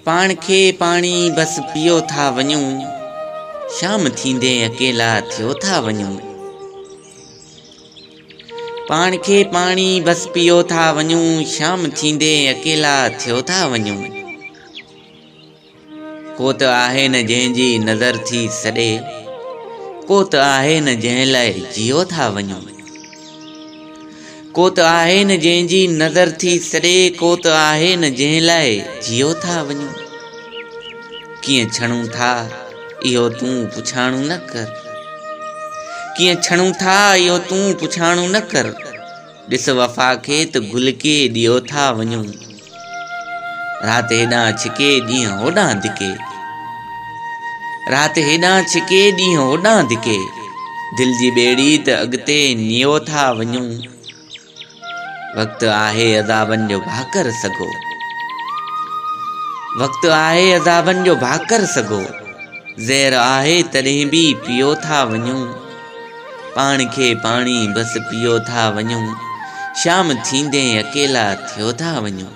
पाण खे पाणी बस पियो था वञूं, शाम थींदे अकेला थियो था वञूं। पाण खे पाणी बस पियो था वञूं, शाम थींदे अकेला थियो था वञूं। को त आहे न जंहिंजी नज़र थी सॾे, को त आहे न जंहिं लाइ जियो था वञूं। को त आहे न जंहिंजी नज़र थी सॾे, को त आहे न जंहिं लाइ जियो था वञूं। कीअं छणूं था इहो तूं पुछाणू न कर, कीअं छणूं था इहो तूं पुछाणू न कर। ॾिस वफ़ा खे त गुल के ॾियो था वञूं। राति हेॾां छिके ॾींहं होॾां धिके, राति हेॾां छिके ॾींहं होॾां धिके। दिल जी ॿेड़ी त अॻिते नियो था वञूं। वक़्तु आहे अज़ाबनि जो भाकर सॻो, वक़्तु आहे अज़ाबनि जो भाकर सॻो। ज़हर आहे तॾहिं बि पियो था वञूं। पाण खे पाणी बस पियो था वञूं, शाम थींदे अकेला थियो था वञूं।